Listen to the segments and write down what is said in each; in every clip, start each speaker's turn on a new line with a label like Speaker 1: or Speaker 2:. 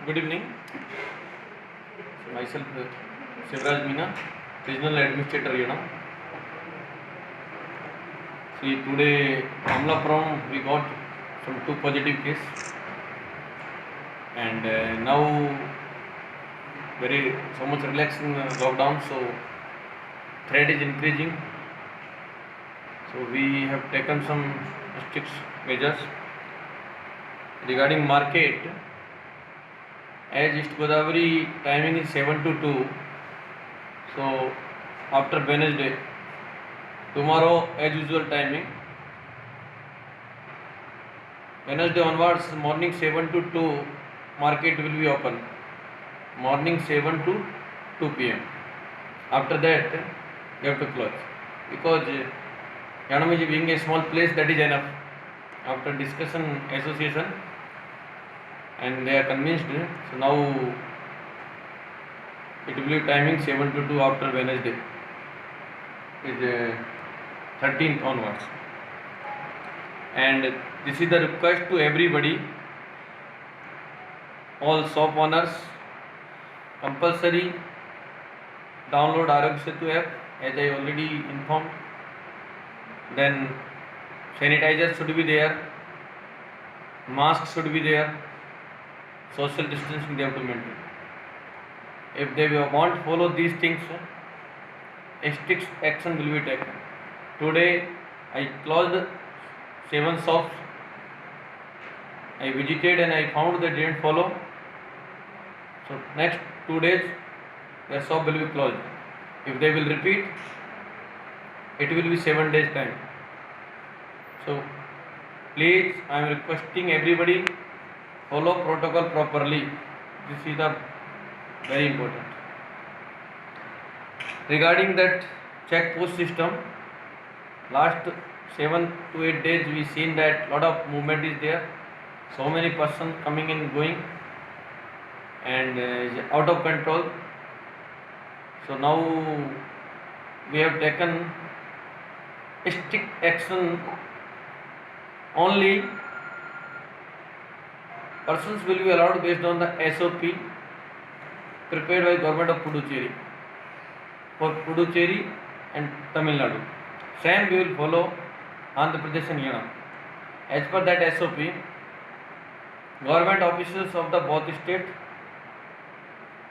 Speaker 1: Good evening. Myself Shivraj Meena, Regional Administrator. See, today Amlapuram we got some 2 positive cases, and now very so much relaxing lockdown, so threat is increasing. So we have taken some strict measures regarding market. As East Godavari timing is 7 to 2, so after Wednesday, tomorrow as usual timing, Wednesday onwards morning 7 to 2 market will be open, morning 7 to 2 p.m. After that you have to close, because Yanamaji being a small place, that is enough. After discussion association, and they are convinced, so now it will be timing 7 to 2 after Wednesday is 13th onwards. And this is the request to everybody, all shop owners, compulsory download Arogya Setu app, as I already informed. Then sanitizer should be there, mask should be there, social distancing they have to maintain. If they won't follow these things, strict action will be taken. Today I closed 7 shops. I visited and I found they didn't follow. So next 2 days their shop will be closed. If they will repeat, it will be 7 days time. So please, I am requesting everybody, follow protocol properly. This is the very important. Regarding that check post system, last 7 to 8 days we seen that lot of movement is there. So many persons coming and going, and is out of control. So now we have taken strict action. Only persons will be allowed based on the SOP prepared by Government of Puducherry for Puducherry and Tamil Nadu. Same we will follow Andhra Pradesh and Haryana. As per that SOP, government officials of the both state,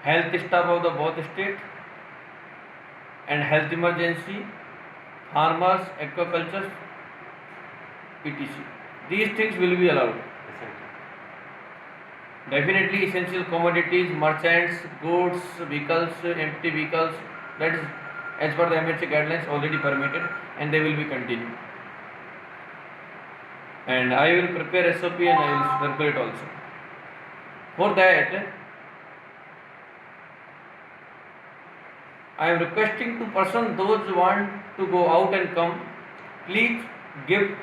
Speaker 1: health staff of the both state, and health emergency, farmers, aquaculture, etc. These things will be allowed. Definitely essential commodities, merchants, goods, vehicles, empty vehicles, that is as per the MHA guidelines already permitted, and they will be continued. And I will prepare SOP and I will circulate also. For that, I am requesting to person, those who want to go out and come, please give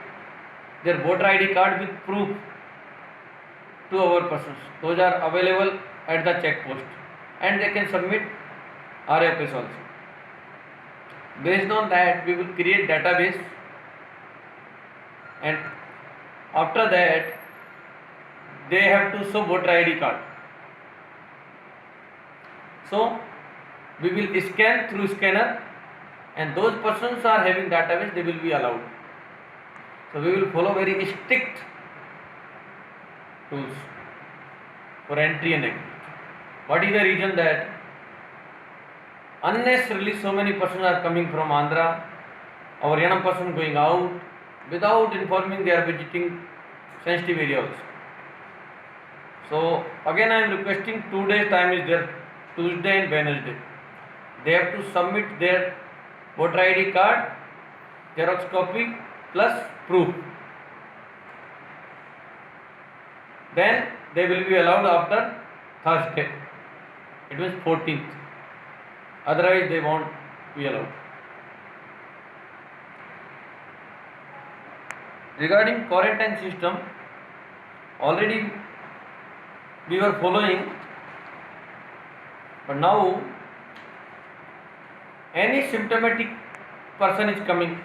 Speaker 1: their voter ID card with proof to our persons. Those are available at the check post, and they can submit RFS also. Based on that, we will create database, and after that they have to show voter ID card. So we will scan through scanner, and those persons are having database, they will be allowed. So we will follow very strict rules for entry and exit. What is the reason that unnecessarily so many persons are coming from Andhra or Haryana person going out without informing they are visiting sensitive areas. So again I am requesting, 2 days time is there, Tuesday and Wednesday. They have to submit their voter ID card, Xerox copy plus proof. Then they will be allowed after Thursday. It means 14th. Otherwise they won't be allowed. Regarding quarantine system, already we were following, but now any symptomatic person is coming.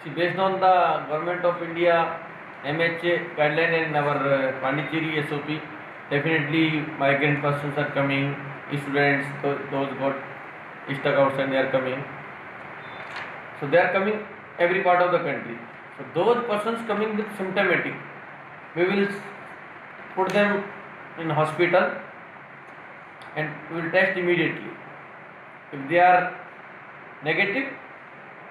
Speaker 1: See, based on the Government of India MHA guideline and our Pondicherry SOP, Definitely migrant persons are coming, students, those got stuck outside, they are coming. So they are coming every part of the country. So those persons coming with symptomatic, we will put them in hospital and we will test immediately. If they are negative,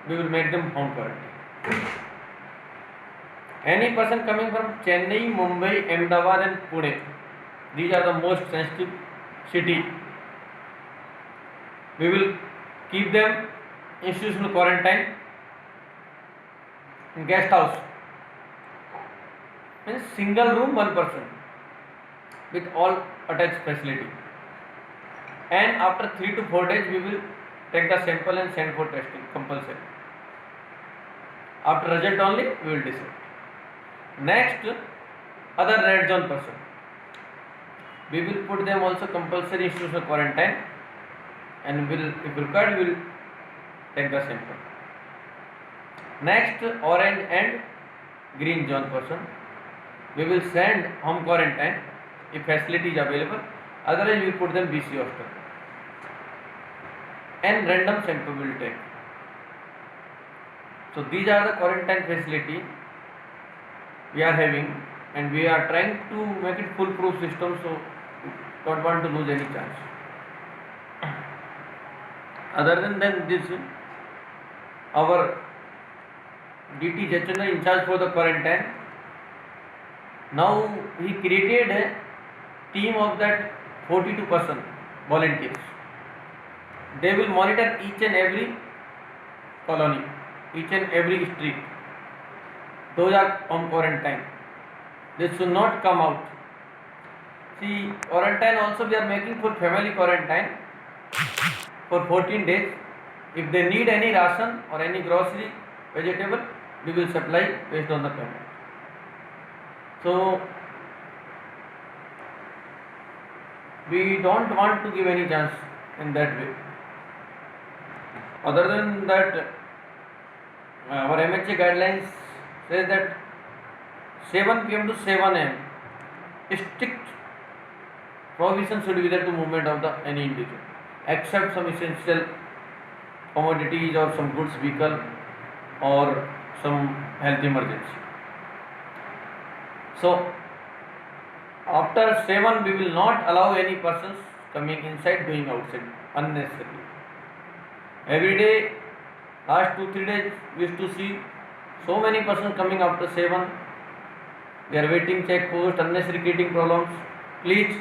Speaker 1: we will make them home quarantine. Any person coming from Chennai, Mumbai, Ahmedabad and Pune, these are the most sensitive city. We will keep them institutional quarantine in guest house. Means single room, one person with all attached facility. And after 3 to 4 days, we will take the sample and send for testing compulsory. After result only, we will decide. Next, other red zone person, we will put them also compulsory institutional quarantine, and will, if required, we will take the sample. Next, orange and green zone person, we will send home quarantine if facility is available. Otherwise, we will put them BC hostel. And random sample we will take. So these are the quarantine facility we are having, and we are trying to make it foolproof system, so don't want to lose any chance. Other than this, our DT Jachana in charge for the quarantine, now he created a team of that 42 person volunteers. They will monitor each and every colony, each and every street. Those are on quarantine. They should not come out. See, quarantine also we are making for family quarantine for 14 days. If they need any ration or any grocery, vegetable, we will supply based on the payment. So we don't want to give any chance in that way. Other than that, our MHA guidelines says that 7 p.m. to 7 a.m. strict provision should be there to movement of the any individual, except some essential commodities or some goods vehicle or some health emergency. So after 7 we will not allow any persons coming inside doing outside unnecessarily. Every day, last 2-3 days, we used to see so many persons coming after 7. They are waiting check post, unnecessary creating problems. Please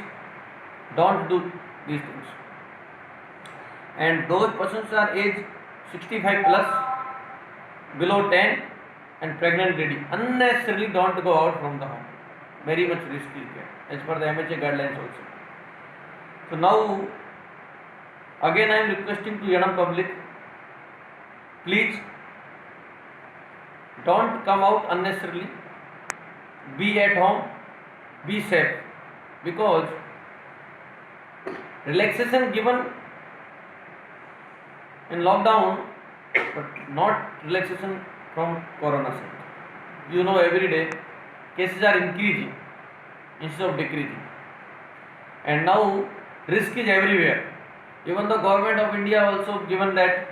Speaker 1: don't do these things. And those persons are age 65 plus, below 10 and pregnant lady, unnecessarily don't go out from the home. Very much risky as per the MHA guidelines also. So now again I am requesting to Yanam public, please don't come out unnecessarily, be at home, be safe, because relaxation given in lockdown, but not relaxation from corona side. You know, every day cases are increasing instead of decreasing, and now risk is everywhere. Even the government of India also given that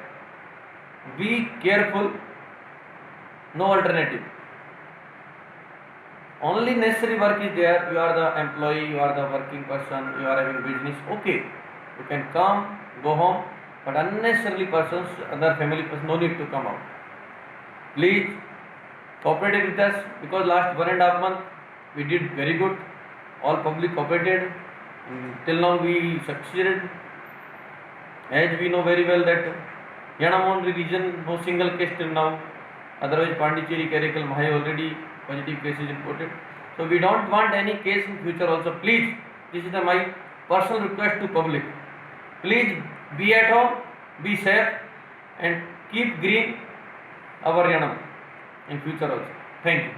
Speaker 1: be careful, no alternative. Only necessary work is there. You are the employee, you are the working person, you are having business, okay, you can come, go home, but unnecessarily persons, other family persons, no need to come out. Please cooperate with us, because last 1.5 months we did very good. All public cooperated. Till now we succeeded. As we know very well that Yanam region, no single case till now. Otherwise Pondicherry, Karaikal, Mahai already positive cases reported. So we don't want any case in future also. Please, this is my personal request to public. Please be at home, be safe, and keep green our Yanam in future also. Thank you.